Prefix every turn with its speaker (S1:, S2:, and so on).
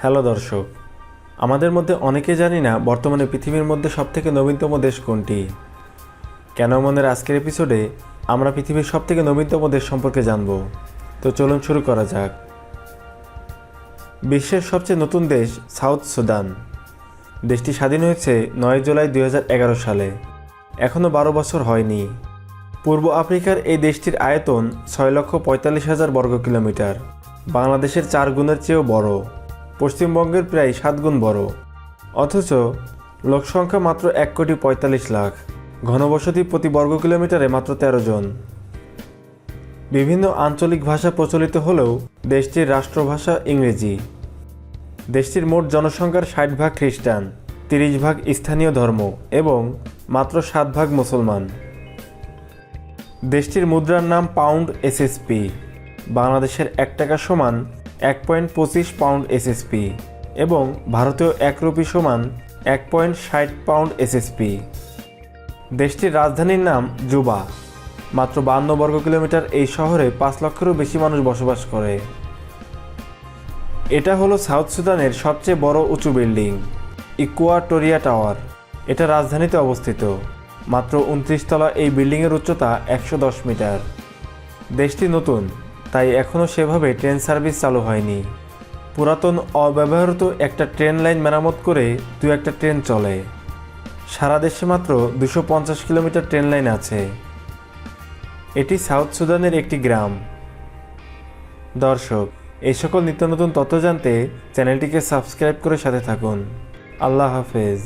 S1: Hello দর্শক, আমাদের মধ্যে অনেকে জানি না বর্তমানে পৃথিবীর মধ্যে সবথেকে নবীনতম দেশ কোনটি। কেন মনের আজকের এপিসোডে আমরা পৃথিবীর সবথেকে নবীনতম দেশ সম্পর্কে জানব। তো চলুন শুরু করা যাক। বিশ্বের সবচেয়ে নতুন দেশ সাউথ সুদান। দেশটি স্বাধীন হয়েছে 9 জুলাই 2011 সালে। এখনও 12 বছর হয়নি। পূর্ব আফ্রিকার এই দেশটির আয়তন 6,45,000 বর্গ কিলোমিটার, বাংলাদেশের 4 গুণের চেয়েও বড়, পশ্চিমবঙ্গের প্রায় 7 গুণ বড়। অথচ লোকসংখ্যা মাত্র 1,45,00,000, ঘনবসতি প্রতি বর্গ কিলোমিটারে মাত্র 13 জন। বিভিন্ন আঞ্চলিক ভাষা প্রচলিত হলেও দেশটির রাষ্ট্রভাষা ইংরেজি। দেশটির মোট জনসংখ্যার 60% খ্রিস্টান, 30% স্থানীয় ধর্ম এবং মাত্র 7% মুসলমান। দেশটির মুদ্রার নাম পাউন্ড এসএসপি। বাংলাদেশের 1 টাকা সমান 1.25 পাউন্ড এসএসপি এবং ভারতীয় 1 রুপি সমান 1.60 পাউন্ড এসএসপি। দেশটির রাজধানীর নাম জুবা। মাত্র 52 বর্গ কিলোমিটার এই শহরে 5 লক্ষেরও বেশি মানুষ বসবাস করে। এটা হলো সাউথ সুদানের সবচেয়ে বড় উঁচু বিল্ডিং, ইকুয়াটোরিয়া টাওয়ার। এটা রাজধানীতে অবস্থিত। মাত্র 29 তলা এই বিল্ডিংয়ের উচ্চতা 110 মিটার। দেশটি নতুন, তাই এখনও সেভাবে ট্রেন সার্ভিস চালু হয়নি। পুরাতন অব্যবহৃত একটা ট্রেন লাইন মেরামত করে 2-1টা ট্রেন চলে। সারা দেশে মাত্র 250 কিলোমিটার ট্রেন লাইন আছে। এটি সাউথ সুদানের একটি গ্রাম। দর্শক, এই সকল নিত্য নতুন তথ্য জানতে চ্যানেলটিকে সাবস্ক্রাইব করে সাথে থাকুন। আল্লাহ হাফেজ।